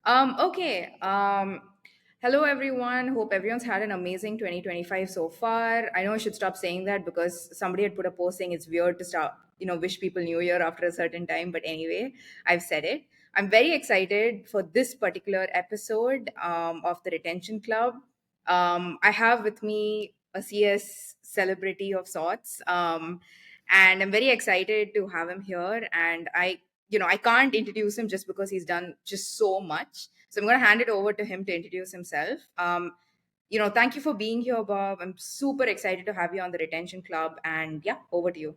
Okay. Hello, everyone. Hope everyone's had an amazing 2025 so far. I know I should stop saying that because somebody had put a post saying it's weird to start, wish people New Year after a certain time. But anyway, I've said it. I'm very excited for this particular episode of the Retention Club. I have with me a CS celebrity of sorts. And I'm very excited to have him here. And I can't introduce him just because he's done just so much. So I'm going to hand it over to him to introduce himself. Thank you for being here, Bob. I'm super excited to have you on the Retention Club. And yeah, over to you.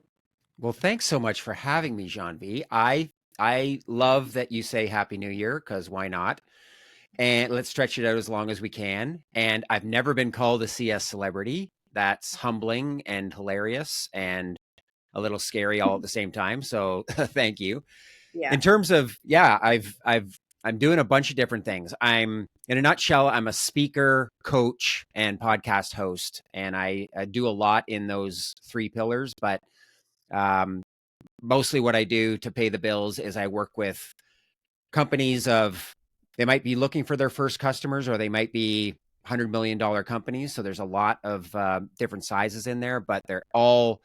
Well, thanks so much for having me, Jean V. I love that you say Happy New Year because why not? And let's stretch it out as long as we can. And I've never been called a CS celebrity. That's humbling and hilarious and a little scary all at the same time. So thank you. Yeah. In terms of I'm doing a bunch of different things. I'm in a nutshell, I'm a speaker, coach, and podcast host, and I do a lot in those three pillars. But um, mostly what I do to pay the bills is I work with companies of they might be looking for their first customers or they might be $100 million companies. So there's a lot of different sizes in there, but they're all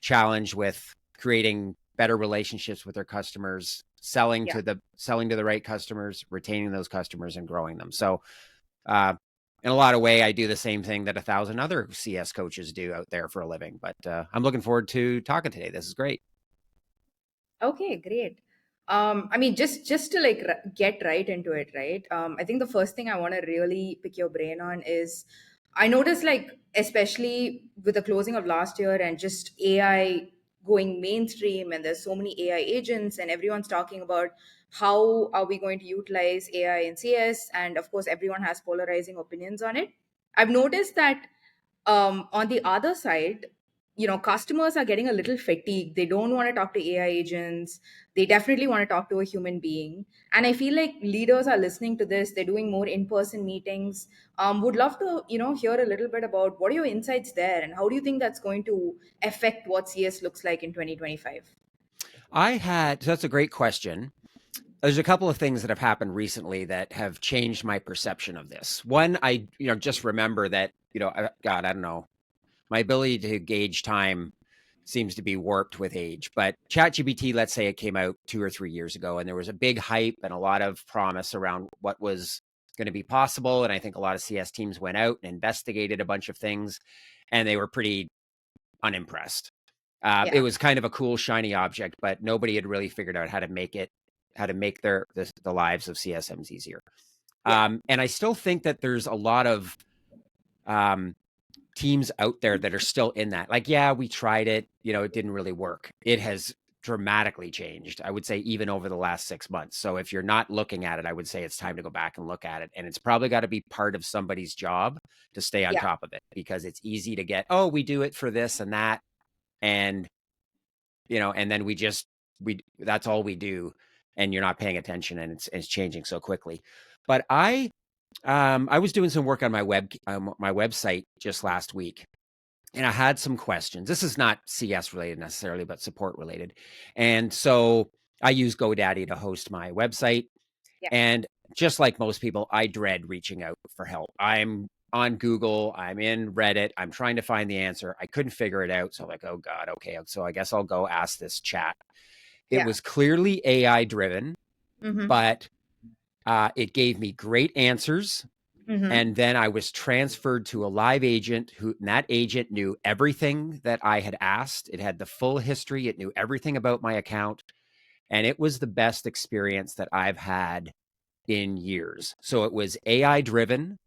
challenged with creating better relationships with their customers, Yeah. selling to the right customers, retaining those customers, and growing them. So uh, in a lot of way, I do the same thing that 1,000 other CS coaches do out there for a living. But I'm looking forward to talking today. This is great. Okay, great. Just to get right into it, right? I think the first thing I want to really pick your brain on is I noticed especially with the closing of last year and just AI going mainstream, and there's so many AI agents, and everyone's talking about how are we going to utilize AI in CS, and of course, everyone has polarizing opinions on it. I've noticed that on the other side, customers are getting a little fatigued. They don't want to talk to AI agents. They definitely want to talk to a human being. And I feel like leaders are listening to this. They're doing more in-person meetings. Would love to, hear a little bit about what are your insights there, and how do you think that's going to affect what CS looks like in 2025? So that's a great question. There's a couple of things that have happened recently that have changed my perception of this. One, just remember that, God, I don't know, my ability to gauge time seems to be warped with age. But ChatGPT, let's say it came out 2 or 3 years ago, and there was a big hype and a lot of promise around what was going to be possible. And I think a lot of CS teams went out and investigated a bunch of things, and they were pretty unimpressed. It Yeah. was kind of a cool, shiny object, but nobody had really figured out how to make the lives of CSMs easier. Yeah. And I still think that there's a lot of um, teams out there that are still in that. Like, yeah, we tried it, it didn't really work. It has dramatically changed, I would say, even over the last 6 months. So if you're not looking at it, I would say it's time to go back and look at it. And it's probably got to be part of somebody's job to stay on Yeah. top of it because it's easy to get, oh, we do it for this and that. And, and then that's all we do. And you're not paying attention and it's changing so quickly. But I was doing some work on my website just last week, and I had some questions. This is not CS related necessarily, but support related. And so I use GoDaddy to host my website. Yeah. And just like most people, I dread reaching out for help. I'm on Google, I'm in Reddit, I'm trying to find the answer. I couldn't figure it out. So I'm like, oh God, okay. So I guess I'll go ask this chat. It Yeah. was clearly AI driven, Mm-hmm. but it gave me great answers. Mm-hmm. And then I was transferred to a live agent and that agent knew everything that I had asked. It had the full history. It knew everything about my account. And it was the best experience that I've had in years. So it was AI driven,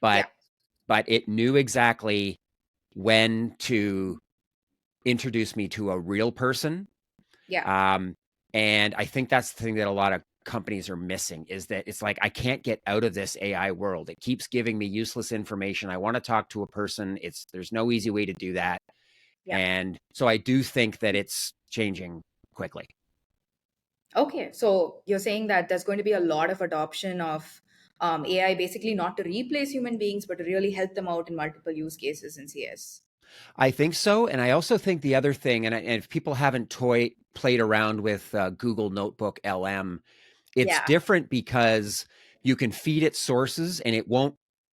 Yeah. but it knew exactly when to introduce me to a real person. Yeah. Um, and I think that's the thing that a lot of companies are missing is that it's like I can't get out of this AI world. It keeps giving me useless information. I want to talk to a person. There's no easy way to do that. Yeah. And so I do think that it's changing quickly. Okay, so you're saying that there's going to be a lot of adoption of AI, basically not to replace human beings, but to really help them out in multiple use cases in CS. I think so. And I also think the other thing, and if people haven't played around with Google Notebook LM, it's Yeah. different because you can feed it sources and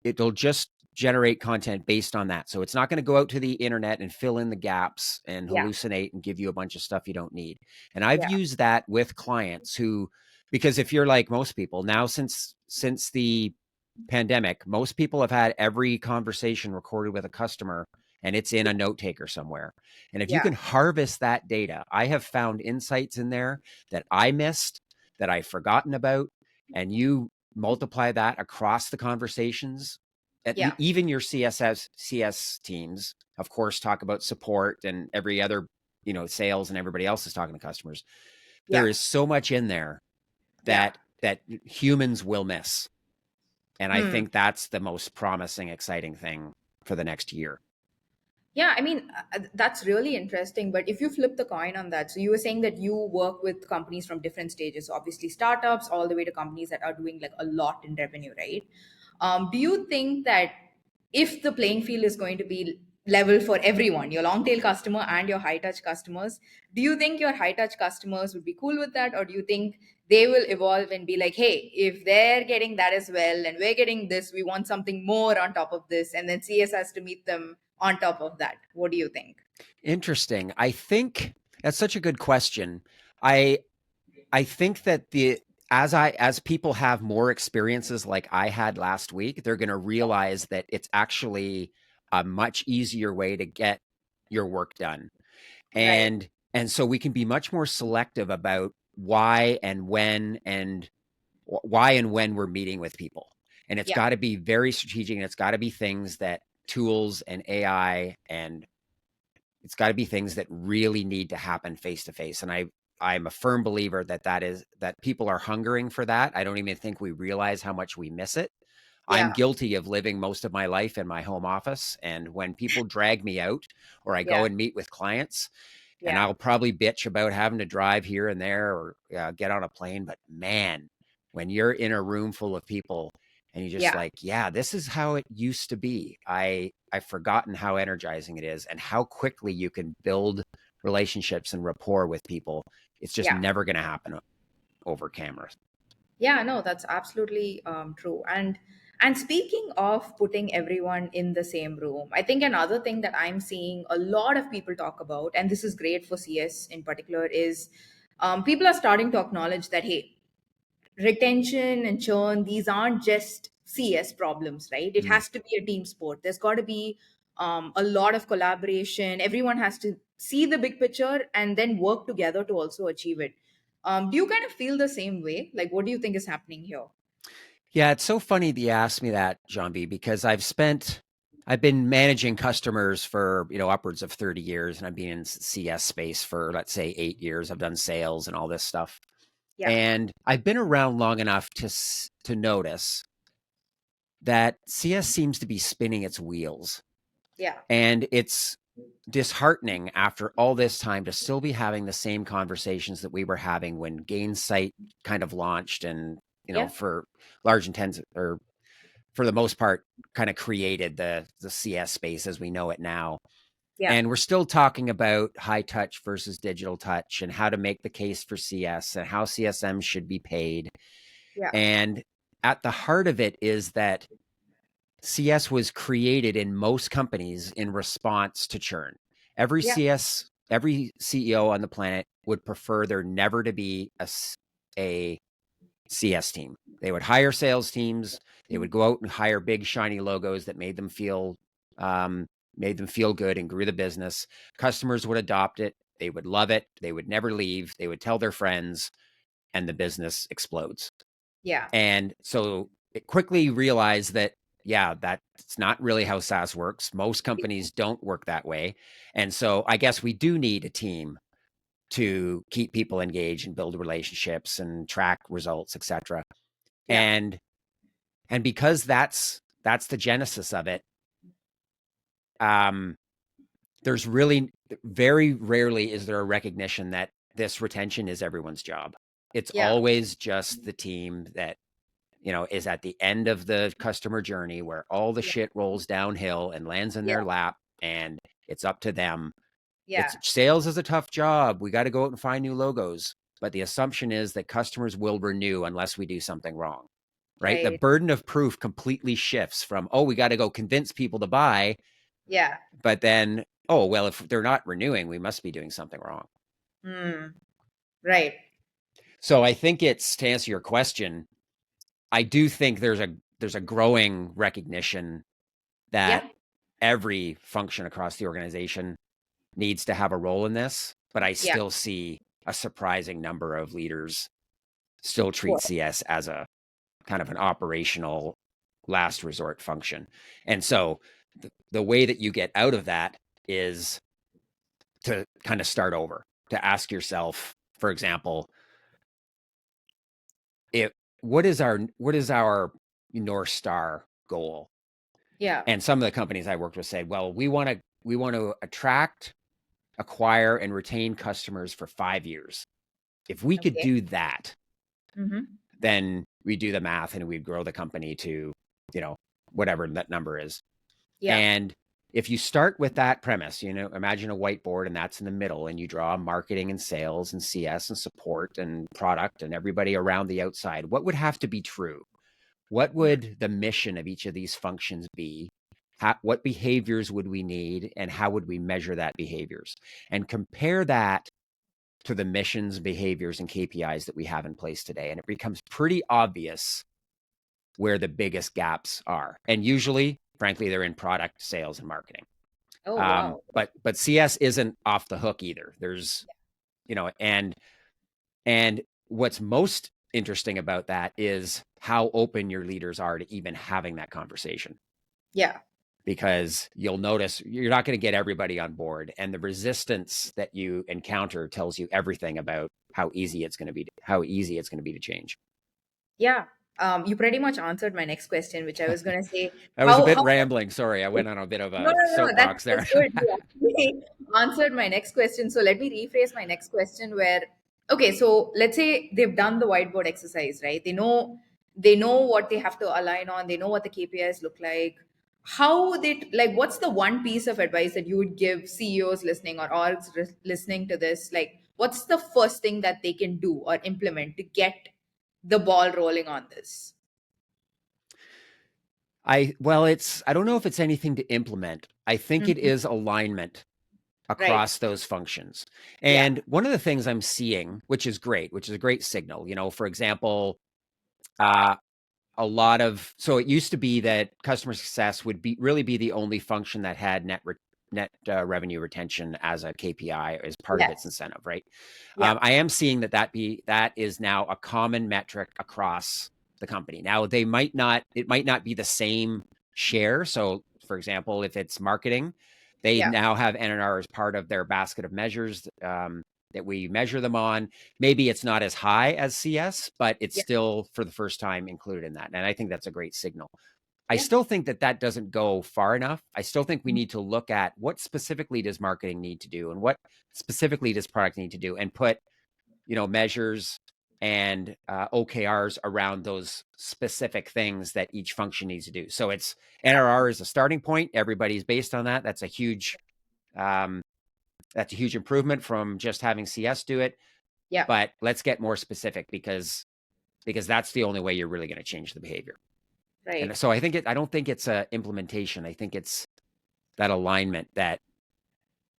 it'll just generate content based on that. So it's not going to go out to the internet and fill in the gaps and Yeah. hallucinate and give you a bunch of stuff you don't need. And I've Yeah. used that with clients because if you're like most people now, since the pandemic, most people have had every conversation recorded with a customer and it's in a note taker somewhere. And if you Yeah. can harvest that data, I have found insights in there that I missed, that I've forgotten about, and you multiply that across the conversations. Yeah. Even your CS teams, of course, talk about support and every other, sales and everybody else is talking to customers. There Yeah. is so much in there Yeah. that humans will miss. And I Hmm. think that's the most promising, exciting thing for the next year. Yeah, I mean, that's really interesting. But if you flip the coin on that, so you were saying that you work with companies from different stages, obviously startups, all the way to companies that are doing like a lot in revenue, right? Do you think that if the playing field is going to be level for everyone, your long tail customer and your high touch customers, do you think your high touch customers would be cool with that? Or do you think they will evolve and be like, hey, if they're getting that as well and we're getting this, we want something more on top of this, and then CS has to meet them on top of that? What do you think? Interesting. I think that's such a good question. I I think that the as people have more experiences like I had last week, they're going to realize that it's actually a much easier way to get your work done. Right. And so we can be much more selective about why and when we're meeting with people. And it's Yeah. got to be very strategic and it's got to be things that tools and AI and it's got to be things that really need to happen face to face. And I'm a firm believer that people are hungering for that. I don't even think we realize how much we miss it. I'm Yeah. guilty of living most of my life in my home office. And when people drag me out or I go Yeah. and meet with clients, and Yeah. I'll probably bitch about having to drive here and there or get on a plane. But man, when you're in a room full of people and you're just Yeah. like, yeah, this is how it used to be. I've forgotten how energizing it is and how quickly you can build relationships and rapport with people. It's just Yeah. never going to happen over cameras. Yeah, no, that's absolutely true. And speaking of putting everyone in the same room, I think another thing that I'm seeing a lot of people talk about, and this is great for CS in particular, is people are starting to acknowledge that, hey, retention and churn, these aren't just CS problems, right? It Mm. has to be a team sport. There's got to be a lot of collaboration. Everyone has to see the big picture and then work together to also achieve it. Do you kind of feel the same way? Like, what do you think is happening here? Yeah, it's so funny that you asked me that, John B, because I've been managing customers for, upwards of 30 years and I've been in CS space for, let's say, 8 years. I've done sales and all this stuff. Yeah. And I've been around long enough to notice that CS seems to be spinning its wheels. Yeah. And it's disheartening after all this time to still be having the same conversations that we were having when Gainsight kind of launched and, Yeah. for large intents or for the most part, kind of created the CS space as we know it now. Yeah. And we're still talking about high touch versus digital touch and how to make the case for CS and how CSM should be paid. Yeah. And at the heart of it is that CS was created in most companies in response to churn. Yeah. Every CEO on the planet would prefer there never to be a CS team. They would hire sales teams. They would go out and hire big shiny logos that um, made them feel good and grew the business. Customers would adopt it. They would love it. They would never leave. They would tell their friends, and the business explodes. Yeah. And so it quickly realized that, yeah, that's not really how SaaS works. Most companies don't work that way. And so I guess we do need a team to keep people engaged and build relationships and track results, etc. Yeah. And because that's the genesis of it, um, there's really very rarely is there a recognition that this retention is everyone's job. It's Yeah. always just the team that is at the end of the customer journey where all the Yeah. shit rolls downhill and lands in Yeah. their lap and it's up to them. Yeah. It's sales is a tough job. We got to go out and find new logos. But the assumption is that customers will renew unless we do something wrong. right? The Right. burden of proof completely shifts from, oh, we got to go convince people to buy, Yeah. but then, oh, well, if they're not renewing, we must be doing something wrong. Hmm. Right. So I think it's, to answer your question, I do think there's a growing recognition that Yeah. every function across the organization needs to have a role in this, but I Yeah. still see a surprising number of leaders still treat Sure. CS as a kind of an operational last resort function. And so the way that you get out of that is to kind of start over, to ask yourself, for example, it what is our North Star goal? Yeah. And some of the companies I worked with said, well, we want to attract, acquire, and retain customers for 5 years. If we could Okay. do that, Mm-hmm. then we do the math and we'd grow the company to, you know, whatever that number is. Yeah. And if you start with that premise, imagine a whiteboard and that's in the middle, and you draw marketing and sales and CS and support and product and everybody around the outside, what would have to be true? What Mm. would the mission of each of these functions be? What behaviors would we need, and how would we measure that behaviors? And compare that to the missions, behaviors, and KPIs that we have in place today. And it becomes pretty obvious where the biggest gaps are. And usually, frankly, they're in product, sales, and marketing. Oh, wow. But CS isn't off the hook either. There's, and what's most interesting about that is how open your leaders are to even having that conversation, Yeah. because you'll notice you're not going to get everybody on board, and the resistance that you encounter tells you everything about how easy it's going to be to change. Yeah. You pretty much answered my next question, which I was going to say, That was a how bit how rambling. Sorry, I went on a bit of No, a no, no. That's soapbox there. good. You actually answered my next question. So let me rephrase my next question where, okay, so let's say they've done the whiteboard exercise, right? They know what they have to align on, they know what the KPIs look like. How they like what's the one piece of advice that you would give CEOs listening or orgs listening to this? Like, what's the first thing that they can do or implement to get the ball rolling on this? I don't know if it's anything to implement. I think it Mhm. is alignment Right. across those functions. Yeah. And one of the things I'm seeing, which is great, which is a great signal, for example, uh, it used to be that customer success would be the only function that had net revenue retention as a KPI as part of its Yes. incentive, right? Yeah. I am seeing that is now a common metric across the company. Now it might not be the same share. So, for example, if it's marketing, they Yeah. now have NNR as part of their basket of measures that we measure them on. Maybe it's not as high as CS, but it's Yeah. still for the first time included in that. And I think that's a great signal. I Yeah. still think that doesn't go far enough. I still think we need to look at what specifically does marketing need to do, and what specifically does product need to do, and put measures and OKRs around those specific things that each function needs to do. So it's NRR is a starting point. Everybody's based on that. Um, that's a huge improvement from just having CS do it. Yeah. But let's get more specific, because that's the only way you're really going to change the behavior. And Right. so I don't think it's a implementation. I think it's that alignment that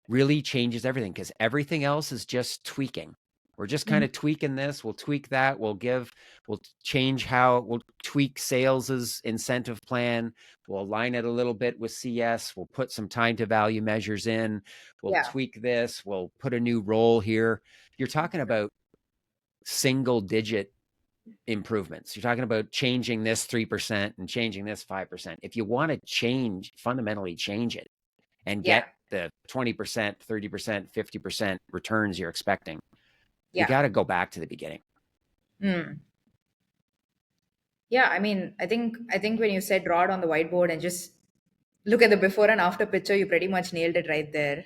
really changes everything, because everything else is just tweaking. We're just kind Mhm. of tweaking this. We'll tweak that. We'll change we'll tweak sales's incentive plan. We'll align it a little bit with CS. We'll put some time to value measures in. We'll Yeah. tweak this. We'll put a new role here. You're talking about single digit improvements. You're talking about changing this 3% and changing this 5%. If you want to fundamentally change it and Yeah. get the 20%, 30%, 50% returns you're expecting, you Yeah. got to go back to the beginning. Mm. Yeah. I think when you said draw it on the whiteboard and just look at the before and after picture, you pretty much nailed it right there.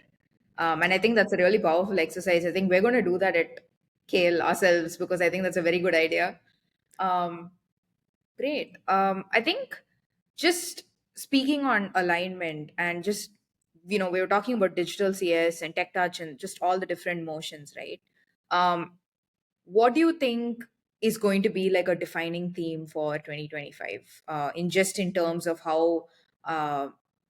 And I think that's a really powerful exercise. I think we're going to do that at Kale ourselves because I think that's a very good idea. Um, Great. I think just speaking on alignment and just, we were talking about digital CS and tech touch and just all the different motions, right? Um, what do you think? is going to be like a defining theme for 2025, in terms of how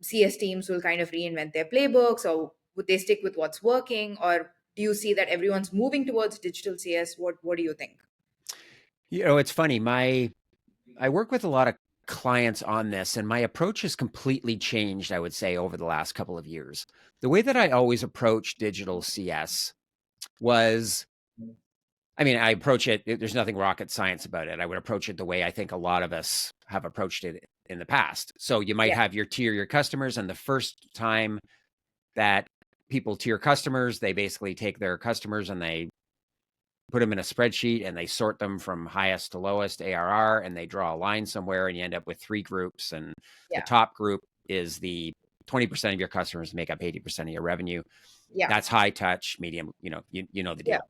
CS teams will kind of reinvent their playbooks, or would they stick with what's working, or do you see that everyone's moving towards digital CS? What do you think? It's funny. My I work with a lot of clients on this, and my approach has completely changed, I would say, over the last couple of years. The way that I always approach digital CS was, I mean, I approach it, there's nothing rocket science about it. I would approach it the way I think a lot of us have approached it in the past. So you might Yeah, have your tier your customers, and the first time that people tier customers, they basically take their customers and they put them in a spreadsheet and they sort them from highest to lowest ARR, and they draw a line somewhere, and you end up with three groups. And the yeah, top group is the 20% of your customers make up 80% of your revenue. yeah, That's high touch, medium, you know the yeah, deal.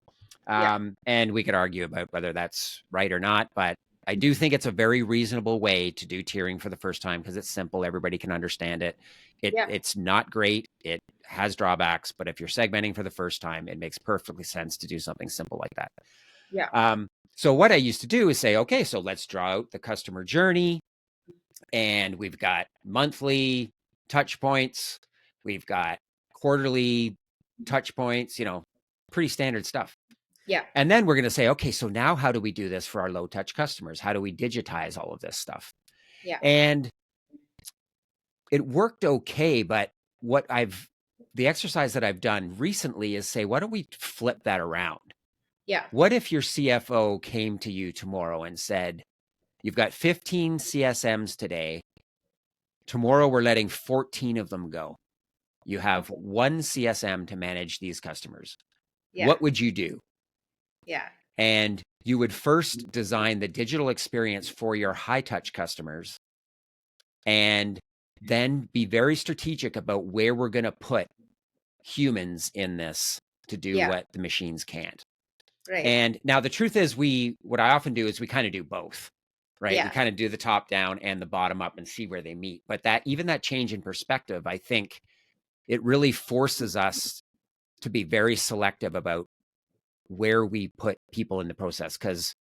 yeah, And we could argue about whether that's right or not, but I do think it's a very reasonable way to do tiering for the first time because it's simple. Everybody can understand it. yeah, It's not great. It has drawbacks, but if you're segmenting for the first time, it makes perfectly sense to do something simple like that. yeah, So what I used to do is say, okay, so let's draw out the customer journey, and we've got monthly touch points, we've got quarterly touch points, pretty standard stuff. yeah, And then we're going to say, okay, so now how do we do this for our low touch customers? How do we digitize all of this stuff? yeah, And it worked okay, but the exercise that I've done recently is say, why don't we flip that around? yeah. What if your CFO came to you tomorrow and said, you've got 15 CSMs today. Tomorrow we're letting 14 of them go. You have Okay. one CSM to manage these customers. Yeah, What would you do? yeah, And you would first design the digital experience for your high touch customers, and then be very strategic about where we're going to put humans in this to do yeah. what the machines can't. Right. And now the truth is, what I often do is we kind of do both, right? We Yeah, kind of do the top down and the bottom up and see where they meet. But even that change in perspective, I think it really forces us to be very selective about where we put people in the process. Because,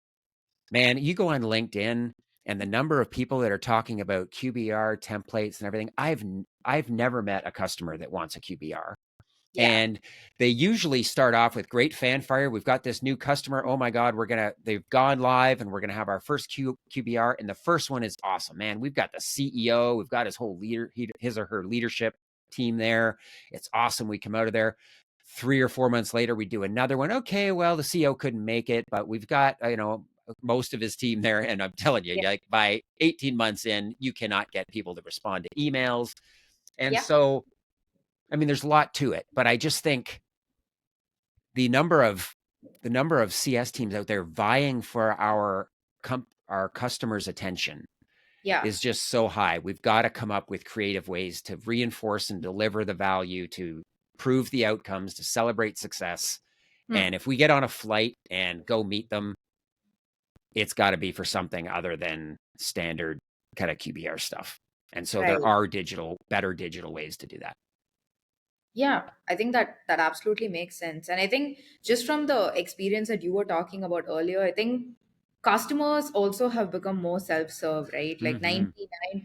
man, you go on LinkedIn and the number of people that are talking about QBR templates and everything, I've never met a customer that wants a QBR. yeah, And they usually start off with great fanfare. We've got this new customer. Oh my God, they've gone live and we're going to have our first QBR. And the first one is awesome, man. We've got the CEO, we've got his whole his or her leadership team there. It's awesome. We come out of there. 3 or 4 months later, we do another one. Okay, well, the CEO couldn't make it, but we've got, most of his team there. And I'm telling you, yeah, like by 18 months in, you cannot get people to respond to emails. And yeah, so, I mean, there's a lot to it, but I just think the number of CS teams out there vying for our customers' attention yeah. is just so high. We've got to come up with creative ways to reinforce and deliver the value, to prove the outcomes, to celebrate success. Hmm. And if we get on a flight and go meet them, it's got to be for something other than standard kind of QBR stuff. And so there Right. are better digital ways to do that. Yeah, I think that absolutely makes sense. And I think just from the experience that you were talking about earlier, I think customers also have become more self-serve, right? Like Mm-hmm.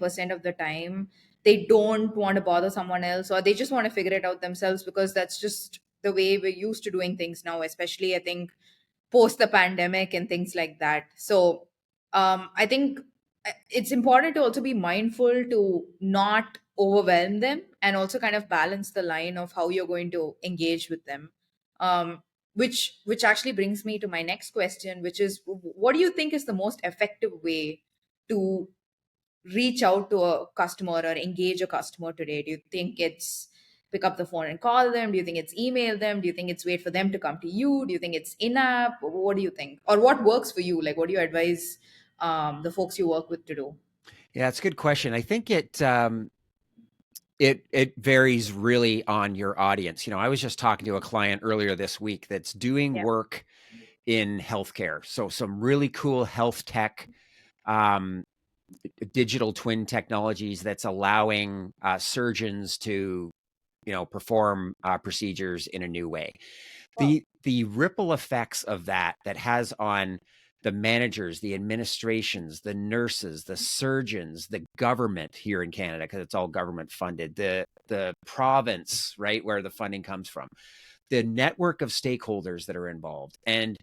99% of the time, they don't want to bother someone else, or they just want to figure it out themselves, because that's just the way we're used to doing things now, especially I think post the pandemic and things like that. So I think it's important to also be mindful to not overwhelm them, and also kind of balance the line of how you're going to engage with them. Which actually brings me to my next question, which is, what do you think is the most effective way to reach out to a customer or engage a customer today? Do you think it's pick up the phone and call them? Do you think it's email them? Do you think it's wait for them to come to you? Do you think it's in app? What do you think? Or what works for you? Like, what do you advise the folks you work with to do? Yeah, it's a good question. I think it varies really on your audience. I was just talking to a client earlier this week that's doing Yeah. work in healthcare. So some really cool health tech, um, digital twin technologies that's allowing surgeons to, perform procedures in a new way. Wow. The ripple effects of that has on the managers, the administrations, the nurses, the surgeons, the government here in Canada, because it's all government funded, the province, right, where the funding comes from, the network of stakeholders that are involved. And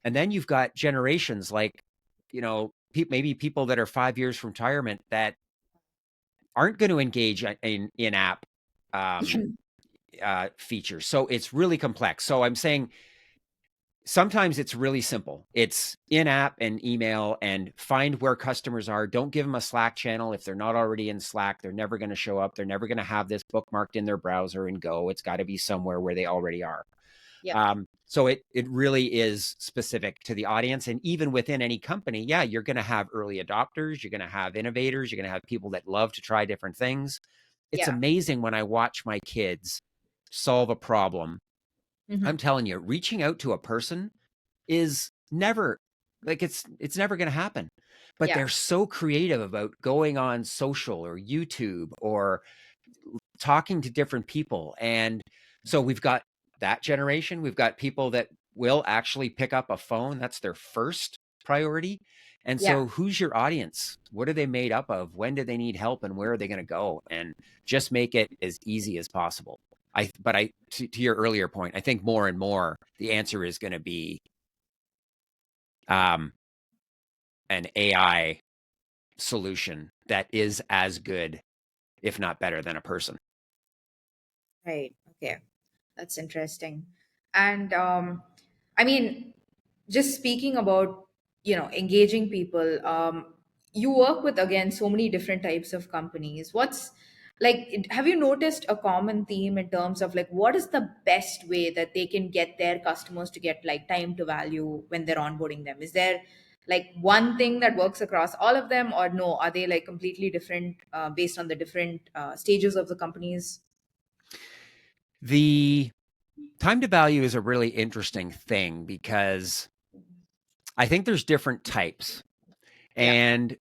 then you've got generations like, maybe people that are 5 years from retirement that aren't going to engage in app um, features. So it's really complex. So I'm saying sometimes it's really simple. It's in app and email, and find where customers are. Don't give them a Slack channel. If they're not already in Slack, they're never going to show up. They're never going to have this bookmarked in their browser and go. It's got to be somewhere where they already are. Yeah. So it really is specific to the audience. And even within any company, yeah, you're going to have early adopters, you're going to have innovators, you're going to have people that love to try different things. It's Yeah. amazing when I watch my kids solve a problem. Hmm. I'm telling you, reaching out to a person is never, like, it's never going to happen. But Yeah. they're so creative about going on social or YouTube or talking to different people. And so we've got that generation. We've got people that will actually pick up a phone. That's their first priority. And Yeah. so who's your audience? What are they made up of? When do they need help and where are they going to go? And just make it as easy as possible. To your earlier point, I think more and more the answer is going to be um, an AI solution that is as good, if not better, than a person. Right. Okay. That's interesting. And I mean, just speaking about, engaging people, you work with, again, so many different types of companies. What's like, have you noticed a common theme in terms of like what is the best way that they can get their customers to get like time to value when they're onboarding them? Is there like one thing that works across all of them, or no, are they like completely different based on the different stages of the companies? The time to value is a really interesting thing because I think there's different types. Yeah. And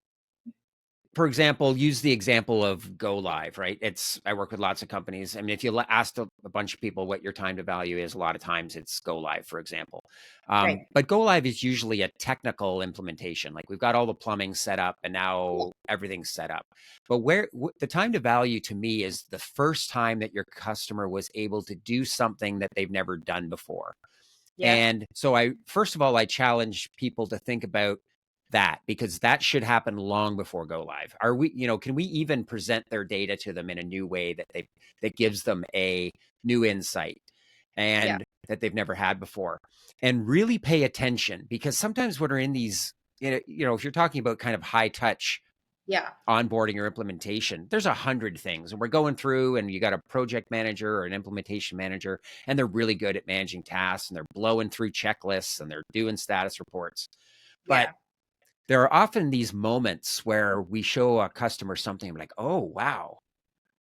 for example, use the example of go live, right? I work with lots of companies. I mean, if you asked a bunch of people what your time to value is, a lot of times it's go live, for example. Right. But go live is usually a technical implementation. Like we've got all the plumbing set up and Yeah. now everything's set up. But the time to value to me is the first time that your customer was able to do something that they've never done before. Yeah. And so first of all, I challenge people to think about that, because that should happen long before go live. Can we even present their data to them in a new way that gives them a new insight Yeah. and that they've never had before? And really pay attention, because sometimes when we're in these, if you're talking about kind of high touch Yeah. onboarding or implementation, there's 100 things, and we're going through, and you got a project manager or an implementation manager, and they're really good at managing tasks, and they're blowing through checklists, and they're doing status reports. But Yeah. there are often these moments where we show a customer something like, oh, wow,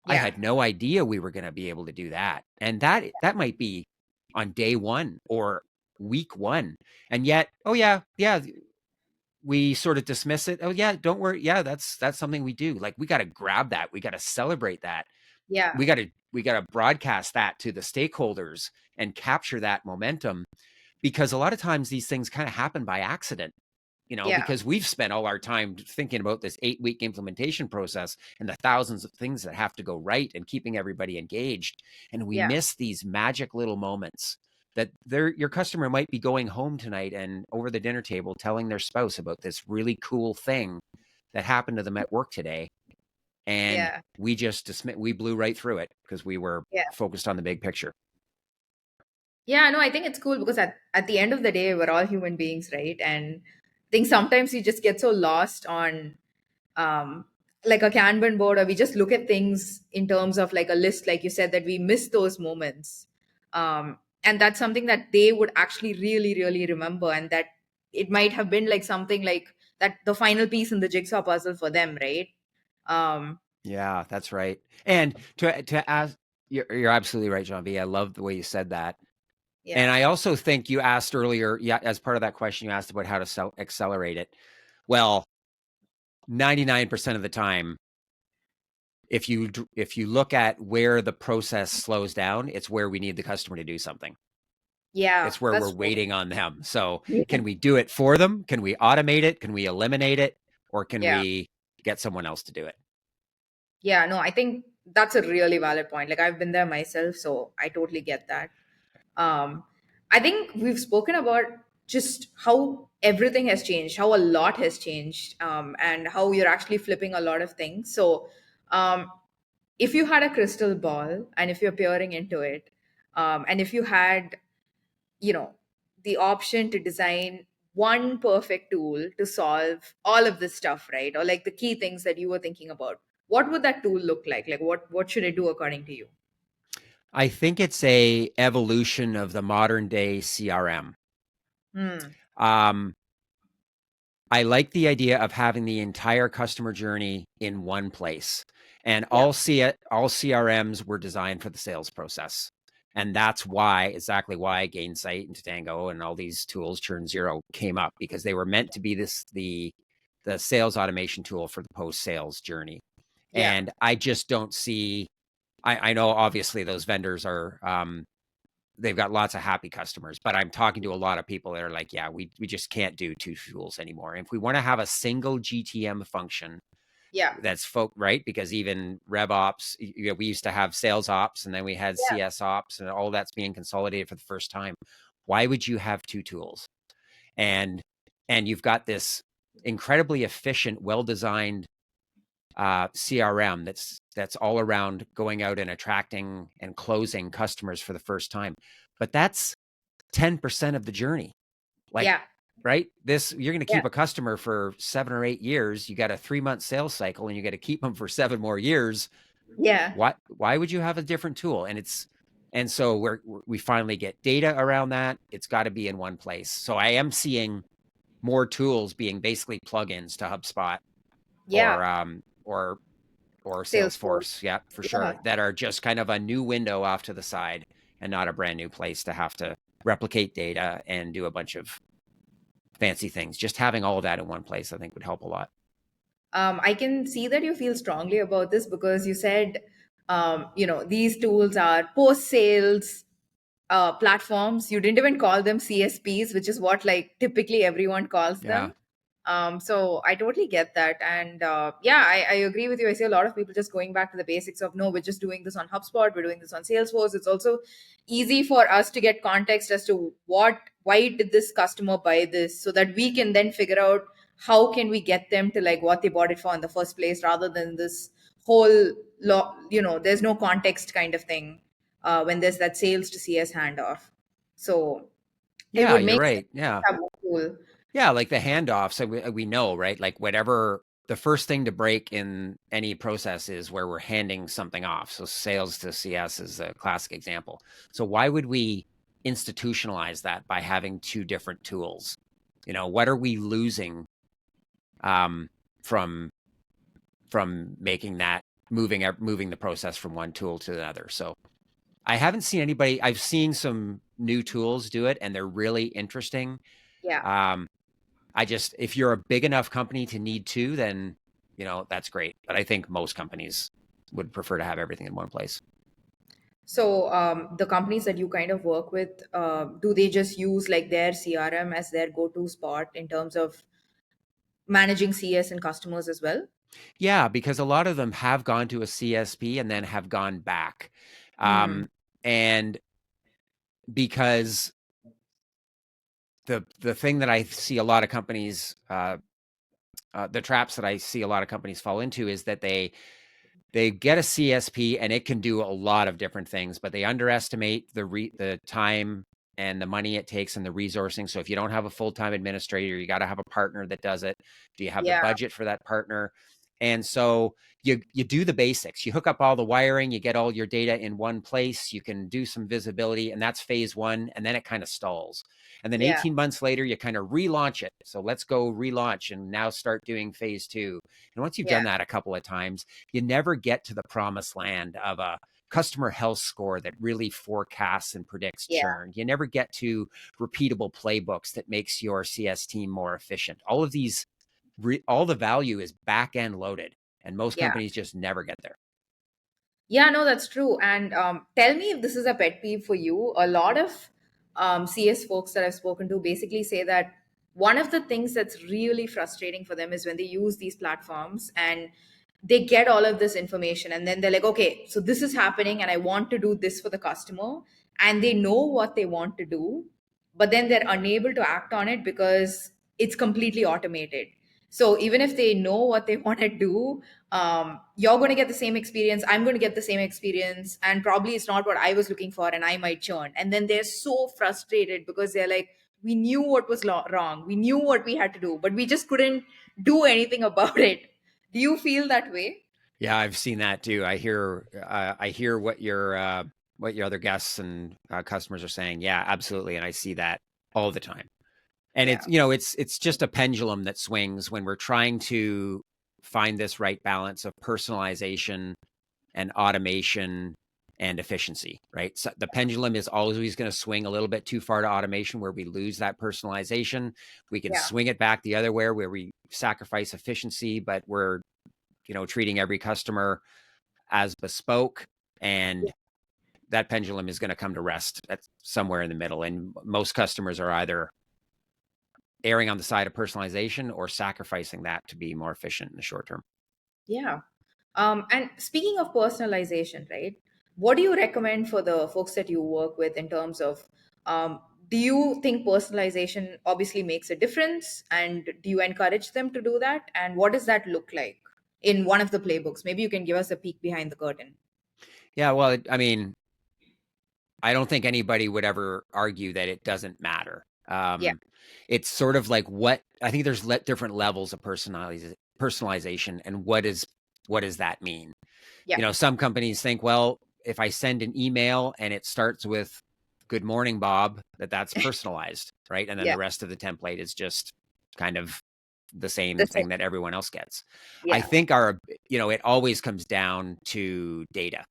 I Yeah. had no idea we were going to be able to do that. And that might be on day one or week one. And yet, oh yeah, yeah, we sort of dismiss it. Oh yeah, don't worry. Yeah, that's something we do. Like, we got to grab that. We got to celebrate that. Yeah. We got to broadcast that to the stakeholders and capture that momentum, because a lot of times these things kind of happen by accident, Yeah. because we've spent all our time thinking about this 8-week implementation process and the thousands of things that have to go right and keeping everybody engaged. And we Yeah. miss these magic little moments that your customer might be going home tonight and over the dinner table telling their spouse about this really cool thing that happened to them at work today. And Yeah. we blew right through it because we were Yeah. focused on the big picture. Yeah. No, I think it's cool because at the end of the day, we're all human beings, right? And I think sometimes we just get so lost on um like a Kanban board, or we just look at things in terms of like a list, like you said, that we miss those moments. And that's something that they would actually really, really remember, and that it might have been like something like that, the final piece in the jigsaw puzzle for them, right? Um, Yeah, that's right. And to ask, you're absolutely right, John B. I love the way you said that. And yeah. I also think you asked earlier, yeah, as part of that question, you asked about how to accelerate it. Well, 99% of the time, if you look at where the process slows down, it's where we need the customer to do something. Yeah, It's where we're that's true. waiting on them. So Yeah. can we do it for them? Can we automate it? Can we eliminate it? Or can Yeah. we get someone else to do it? Yeah, no, I think that's a really valid point. Like I've been there myself, so I totally get that. Um, I think we've spoken about just how everything has changed, how a lot has changed, and how you're actually flipping a lot of things. So, um, if you had a crystal ball and if you're peering into it, and if you had, you know, the option to design one perfect tool to solve all of this stuff, right? Or like the key things that you were thinking about, what would that tool look like? Like what should it do according to you? I think it's a evolution of the modern day CRM. Hmm. Um, I like the idea of having the entire customer journey in one place. And Yeah. all CRMs were designed for the sales process. And that's why, exactly why Gainsight and Tatango and all these tools, Churn Zero, came up, because they were meant to be the sales automation tool for the post sales journey. Yeah. And I just don't see. I know obviously those vendors are they've got lots of happy customers, but I'm talking to a lot of people that are like, yeah, we just can't do two tools anymore. If we want to have a single GTM function Yeah. that's right, because even rev ops, we used to have sales ops and then we had Yeah. CS ops, and all that's being consolidated for the first time. Why would you have two tools? And you've got this incredibly efficient, well designed CRM that's all around going out and attracting and closing customers for the first time. But that's 10% of the journey. Like, Yeah. right? This, you're going to Yeah. keep a customer for 7 or 8 years. You got a 3 month sales cycle and you got to keep them for 7 more years. Yeah. Why would you have a different tool? And so we finally get data around that. It's got to be in one place. So I am seeing more tools being basically plugins to HubSpot Yeah. or, or Salesforce. Salesforce. Yeah, for Yeah. sure. That are just kind of a new window off to the side and not a brand new place to have to replicate data and do a bunch of fancy things. Just having all of that in one place, I think, would help a lot. I can see that you feel strongly about this because you said, these tools are post sales platforms. You didn't even call them CSPs, which is what like typically everyone calls Yeah. them. So I totally get that. And yeah, I agree with you. I see a lot of people just going back to the basics of no, we're just doing this on HubSpot, we're doing this on Salesforce. It's also easy for us to get context as to why did this customer buy this so that we can then figure out how can we get them to like what they bought it for in the first place rather than this whole there's no context kind of thing when there's that sales to CS handoff. So it Yeah, would you're make sense right. Yeah. to have one tool. Yeah, like the handoffs, so we know, right? Like whatever the first thing to break in any process is where we're handing something off. So sales to CS is a classic example. So why would we institutionalize that by having two different tools? What are we losing um, from making that moving the process from one tool to another? So I haven't seen anybody. I've seen some new tools do it, and they're really interesting. Yeah. Um, if you're a big enough company to need two, then, that's great. But I think most companies would prefer to have everything in one place. So the companies that you kind of work with, do they just use like their CRM as their go-to spot in terms of managing CS and customers as well? Yeah, because a lot of them have gone to a CSP and then have gone back. Hmm. And because the thing that I see a lot of companies, the traps that I see a lot of companies fall into is that they get a CSP and it can do a lot of different things, but they underestimate the time and the money it takes and the resourcing. So if you don't have a full-time administrator, you got to have a partner that does it. Do you have the Yeah. budget for that partner? And so you do the basics. You hook up all the wiring, you get all your data in one place, you can do some visibility, and that's phase one, and then it kind of stalls. And then Yeah. 18 months later, you kind of relaunch it. So let's go relaunch and now start doing phase two. And once you've Yeah. done that a couple of times, you never get to the promised land of a customer health score that really forecasts and predicts Yeah. churn. You never get to repeatable playbooks that makes your CS team more efficient. All of these, all the value is back end loaded, and most Yeah. companies just never get there. Yeah, no, that's true. And tell me if this is a pet peeve for you. A lot of CS folks that I've spoken to basically say that one of the things that's really frustrating for them is when they use these platforms and they get all of this information and then they're like, okay, so this is happening and I want to do this for the customer. And they know what they want to do, but then they're unable to act on it because it's completely automated. So even if they know what they want to do, you're going to get the same experience, I'm going to get the same experience, and probably it's not what I was looking for and I might churn. And then they're so frustrated because they're like, we knew what was wrong, we knew what we had to do, but we just couldn't do anything about it. Do you feel that way? Yeah, I've seen that too. I hear what your other guests and customers are saying. Yeah, absolutely, and I see that all the time. And Yeah. it's just a pendulum that swings when we're trying to find this right balance of personalization and automation and efficiency, right? So the pendulum is always going to swing a little bit too far to automation where we lose that personalization. We can Yeah. swing it back the other way where we sacrifice efficiency, but we're, treating every customer as bespoke, and that pendulum is going to come to rest at somewhere in the middle. And most customers are either erring on the side of personalization or sacrificing that to be more efficient in the short term. Yeah. And speaking of personalization, right? What do you recommend for the folks that you work with in terms of, um, do you think personalization obviously makes a difference? And do you encourage them to do that? And what does that look like in one of the playbooks? Maybe you can give us a peek behind the curtain. Yeah, well, I mean, I don't think anybody would ever argue that it doesn't matter. Yeah. It's sort of like what I think there's different levels of personalization, and what does that mean? Yeah. Some companies think, well, if I send an email and it starts with "Good morning, Bob," that's personalized, right? And then Yeah. the rest of the template is just kind of the same The same. thing that everyone else gets. I Yeah. think it always comes down to data.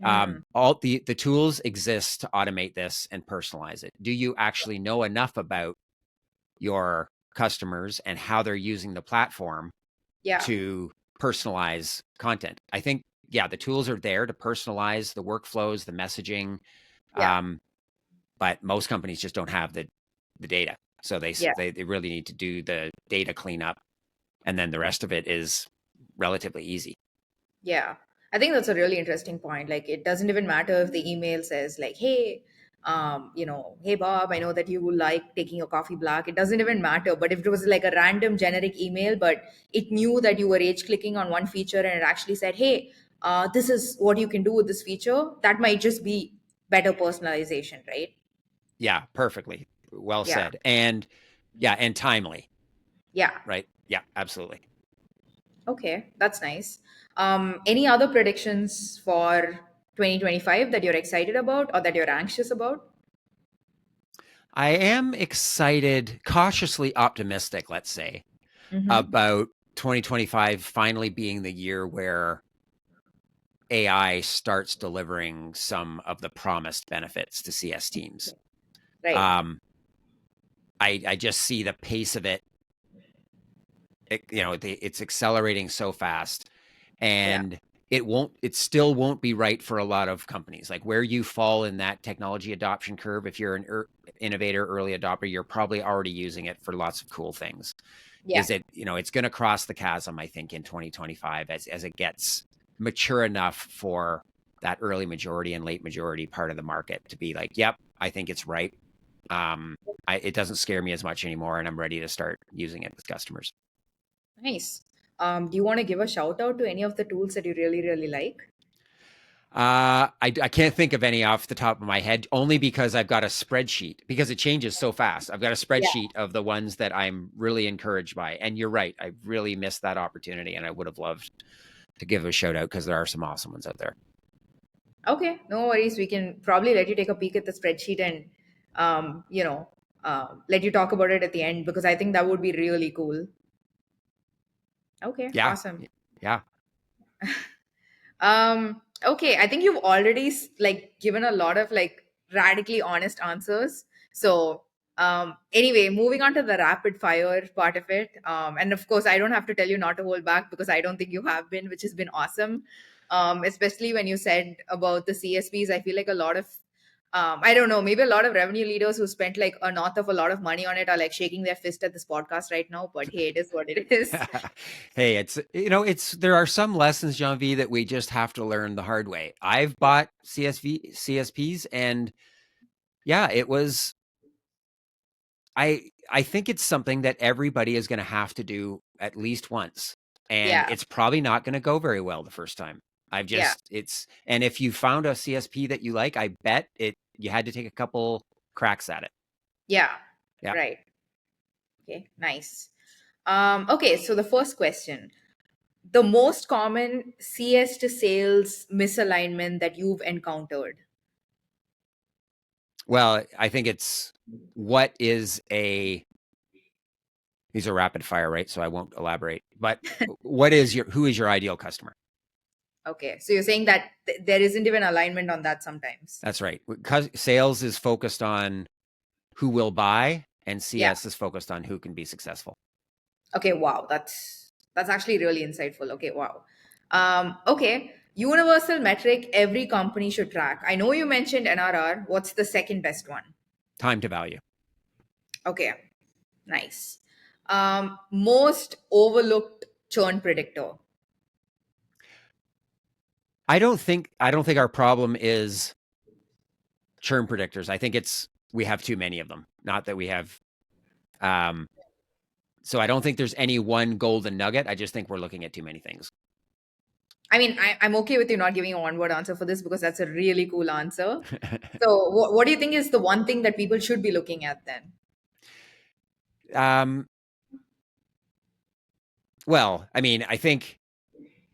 Mm, All the tools exist to automate this and personalize it. Do you actually know enough about your customers and how they're using the platform yeah. to personalize content? I think, yeah, the tools are there to personalize the workflows, the messaging, Yeah. um, but most companies just don't have the data. So Yeah. they really need to do the data cleanup, and then the rest of it is relatively easy. Yeah, I think that's a really interesting point. Like, it doesn't even matter if the email says, like, hey, hey, Bob, I know that you like taking your coffee black. It doesn't even matter. But if it was like a random generic email, but it knew that you were age clicking on one feature and it actually said, hey, this is what you can do with this feature, that might just be better personalization, right? Yeah, perfectly well Yeah. said, and yeah, and timely, Yeah. right? Yeah, absolutely. Okay, that's nice. Any other predictions for 2025 that you're excited about or that you're anxious about? I am excited, cautiously optimistic, let's say, Mm-hmm. about 2025 finally being the year where AI starts delivering some of the promised benefits to CS teams. Right. Um, I just see the pace of it's accelerating so fast, Yeah. and it still won't be right for a lot of companies. Like where you fall in that technology adoption curve, if you're an innovator, early adopter, you're probably already using it for lots of cool things. Yeah. It's going to cross the chasm, I think, in 2025 as it gets mature enough for that early majority and late majority part of the market to be like, yep, I think it's right. Um, it doesn't scare me as much anymore, and I'm ready to start using it with customers. Nice. Do you want to give a shout out to any of the tools that you really, really like? I can't think of any off the top of my head, only because I've got a spreadsheet because it changes so fast. I've got a Yeah. spreadsheet of the ones that I'm really encouraged by. And you're right, I really missed that opportunity, and I would have loved to give a shout out because there are some awesome ones out there. Okay, no worries. We can probably let you take a peek at the spreadsheet and, let you talk about it at the end because I think that would be really cool. Okay, Yeah, awesome. yeah. Okay, I think you've already like given a lot of like radically honest answers. So, anyway, moving on to the rapid fire part of it. And of course, I don't have to tell you not to hold back because I don't think you have been, which has been awesome. Especially when you said about the CSPs, I feel like a lot of I don't know. Maybe a lot of revenue leaders who spent like a north of a lot of money on it are like shaking their fist at this podcast right now. But hey, it is what it is. Hey, it's it's there are some lessons, Jean V, that we just have to learn the hard way. I've bought CSPs, and yeah, it was I think it's something that everybody is going to have to do at least once. And Yeah, it's probably not going to go very well the first time. I've yeah, just it's and if you found a CSP that you like, I bet it you had to take a couple cracks at it. yeah. Yeah. Right. Okay, nice. Okay, so the first question, the most common CS to sales misalignment that you've encountered. Well, I think it's what is a these are rapid fire, right? So I won't elaborate. But what is your who is your ideal customer? Okay, so you're saying that there isn't even alignment on that sometimes. That's right. Because sales is focused on who will buy, and Yeah. CS is focused on who can be successful. Okay, wow, that's actually really insightful. Okay, wow. Okay, universal metric every company should track. I know you mentioned NRR. What's the second best one? Time to value. Okay, nice. Most overlooked churn predictor. I don't think our problem is churn predictors. I think it's we have too many of them. Not that we have um so I don't think there's any one golden nugget. I just think we're looking at too many things. I mean, I'm okay with you not giving a one word answer for this because that's a really cool answer. So, what do you think is the one thing that people should be looking at then? um well, I mean, I think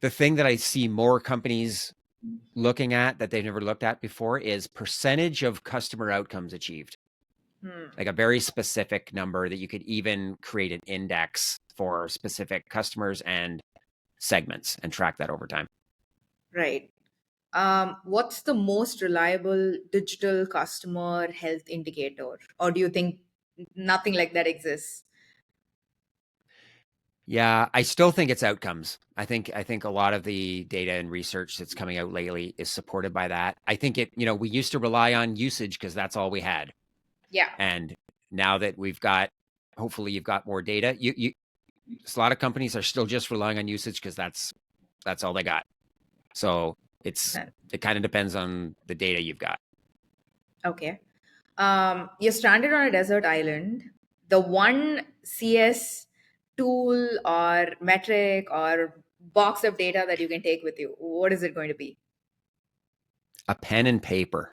the thing that I see more companies looking at that they've never looked at before is percentage of customer outcomes achieved. Hmm, Like a very specific number that you could even create an index for specific customers and segments and track that over time. right. What's the most reliable digital customer health indicator? Or do you think nothing like that exists? Yeah, I still think it's outcomes. I think a lot of the data and research that's coming out lately is supported by that. I think we used to rely on usage because that's all we had. Yeah, And now that we've got hopefully you've got more data, a lot of companies are still just relying on usage because that's all they got. So it kind of depends on the data you've got. okay. You're stranded on a desert island. The one CS tool or metric or box of data that you can take with you, what is it going to be? A pen and paper.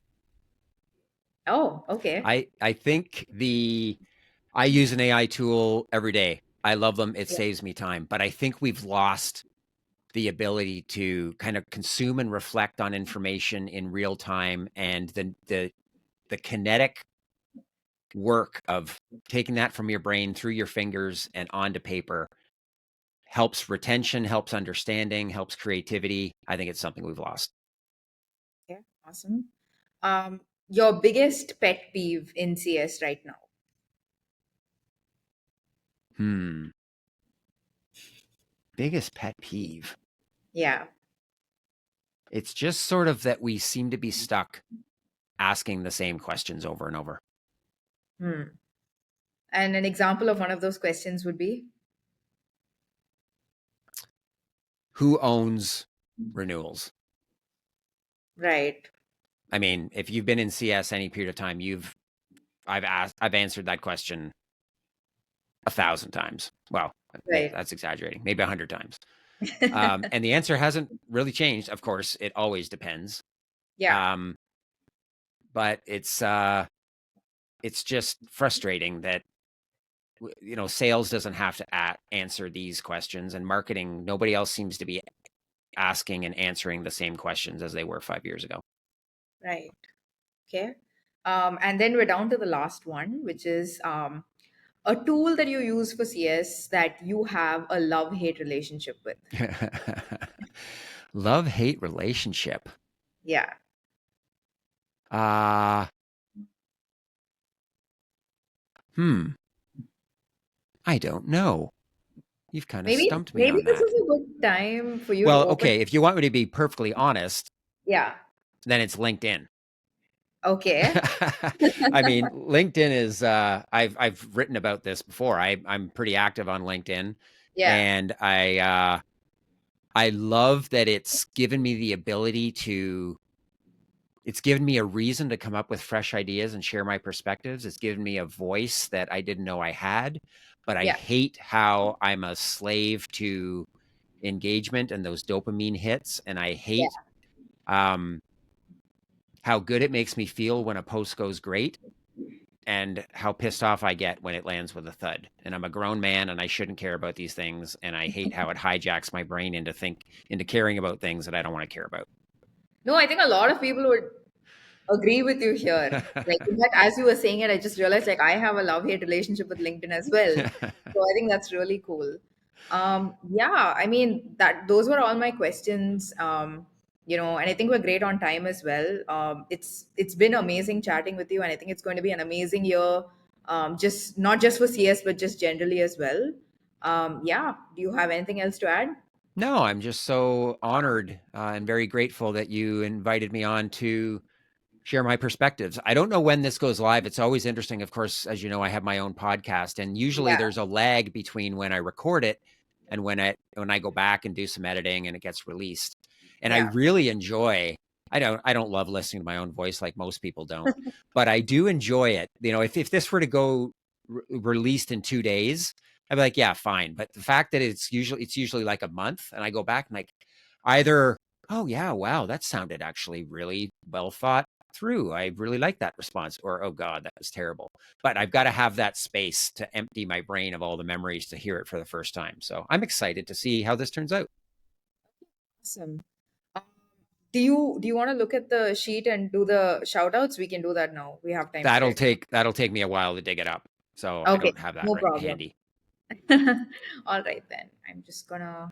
Oh, okay. I think the I use an AI tool every day. I love them. It Yeah. saves me time. But I think we've lost the ability to kind of consume and reflect on information in real time, and the kinetic work of taking that from your brain through your fingers and onto paper helps retention, helps understanding, helps creativity. I think it's something we've lost. Okay, awesome. Your biggest pet peeve in CS right now? Hmm. Biggest pet peeve. Yeah. It's just sort of that we seem to be stuck asking the same questions over and over. Hmm. And an example of one of those questions would be? Who owns renewals? Right, I mean, if you've been in CS any period of time, I've answered that question 1,000 times. Well, right. that's exaggerating. Maybe 100 times. And the answer hasn't really changed. Of course, it always depends. Yeah, Um, but it's just frustrating that sales doesn't have to answer these questions, and marketing nobody else seems to be asking and answering the same questions as they were 5 years ago. right. Okay. And then we're down to the last one, which is a tool that you use for CS that you have a love hate relationship with. Love hate relationship. Yeah. Uh hmm. I don't know. You've kind of Maybe stumped me maybe on this that. is a good time for you to Well, open. okay, if you want me to be perfectly honest, Yeah. then it's LinkedIn. Okay. I mean, LinkedIn is I've written about this before. I'm pretty active on LinkedIn, Yeah. and I love that it's given me a reason to come up with fresh ideas and share my perspectives. It's given me a voice that I didn't know I had, but I Yeah. hate how I'm a slave to engagement and those dopamine hits, and I Yeah. hate um how good it makes me feel when a post goes great and how pissed off I get when it lands with a thud. And I'm a grown man and I shouldn't care about these things. And I hate how it hijacks my brain into caring about things that I don't want to care about. No, I think a lot of people would agree with you here. Like, in fact, as you were saying it, I just realized like I have a love-hate relationship with LinkedIn as well. So I think that's really cool. Yeah, I mean that those were all my questions. And I think we're great on time as well. It's been amazing chatting with you, and I think it's going to be an amazing year. Just not just for CS, but just generally as well. Yeah. Do you have anything else to add? No, I'm just so honored and very grateful that you invited me on to share my perspectives. I don't know when this goes live. It's always interesting. Of course, as you know, I have my own podcast, and usually Yeah. there's a lag between when I record it and when I go back and do some editing and it gets released. And I Yeah. really enjoy. I don't love listening to my own voice like most people don't, but I do enjoy it. If this were to go released in 2 days, I'd be like, yeah, fine. But the fact that it's usually like a month, and I go back and like either, oh yeah, wow, that sounded actually really well thought through. I really like that response. Or, oh God, that was terrible. But I've got to have that space to empty my brain of all the memories to hear it for the first time. So I'm excited to see how this turns out. Awesome. Um, do you want to look at the sheet and do the shout outs? We can do that now. We have time That'll today. take me a while to dig it up. So I Okay, don't have that no right problem. handy. All right then. I'm just gonna